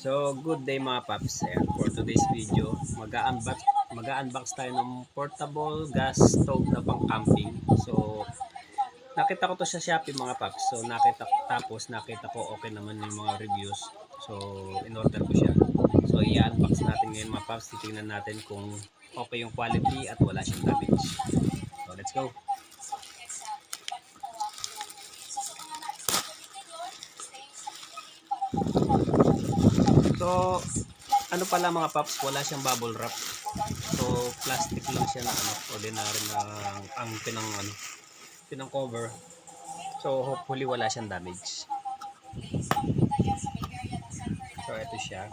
So, good day mga paps. Ayan, for today's video, mag-unbox tayo ng portable gas stove na pang camping. So, nakita ko to sa Shopee mga paps. So, nakita ko okay naman yung mga reviews. So, in-order ko siya. So, i-unbox natin ngayon mga paps. Titingnan natin kung okay yung quality at wala siyang damage. So, let's go. So, ano pala mga paps, wala siyang bubble wrap. So, plastic lang siya na ordinary na ang pinang cover. So, hopefully wala siyang damage. So, ito siya.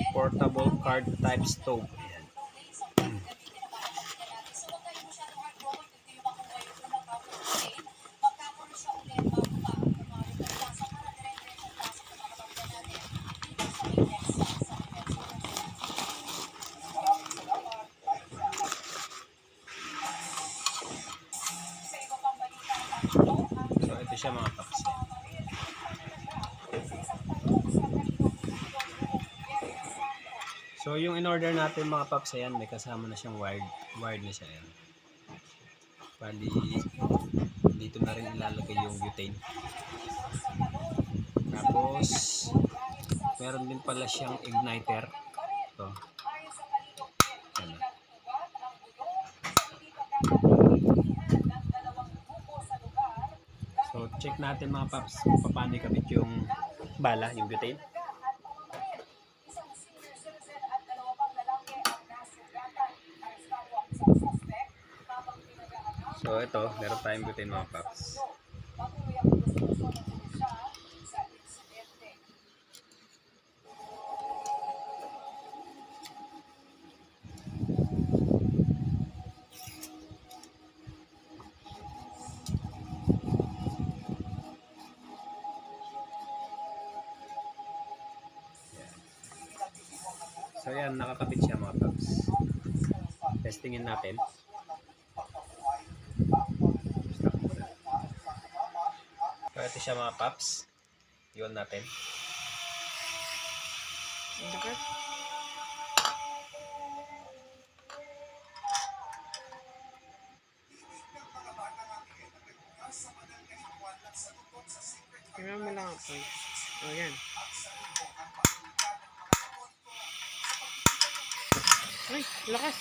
Portable card type stove. Ayan. So, ito siya mga paps. So, yung in-order natin mga paps, ayan, may kasama na siyang wired na siya. Ayan. Bali, dito na rin ilalagay yung butane. Tapos, meron din pala siyang igniter. Ito. Ayan. So, check natin mga paps kung paano ikabit yung bala, yung butane. So, ito, meron tayong butane mga paps. So, yan, nakakabit siya mga paps. Testingin natin. So, ito siya mga paps. Iwan natin. Tingnan mo lang ako. O, yan. Ay, lakas.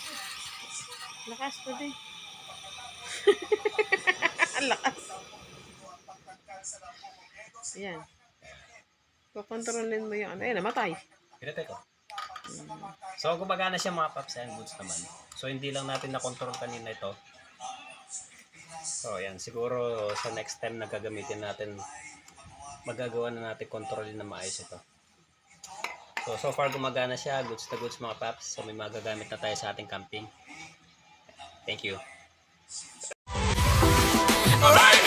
Lakas pa din. Lakas. Ayan. Kukontrolin mo yung ano. Ayan, namatay. Pinatay ko. So, gumagana siya mga paps. Ayan, goods naman. So, hindi lang natin na-control kanina ito. So, ayan. Siguro sa next time na gagamitin natin, magagawa na natin kontrolin na maayos ito. So far gumagana siya. Goods na goods mga paps. So, may magagamit na tayo sa ating camping. Thank you. Alright.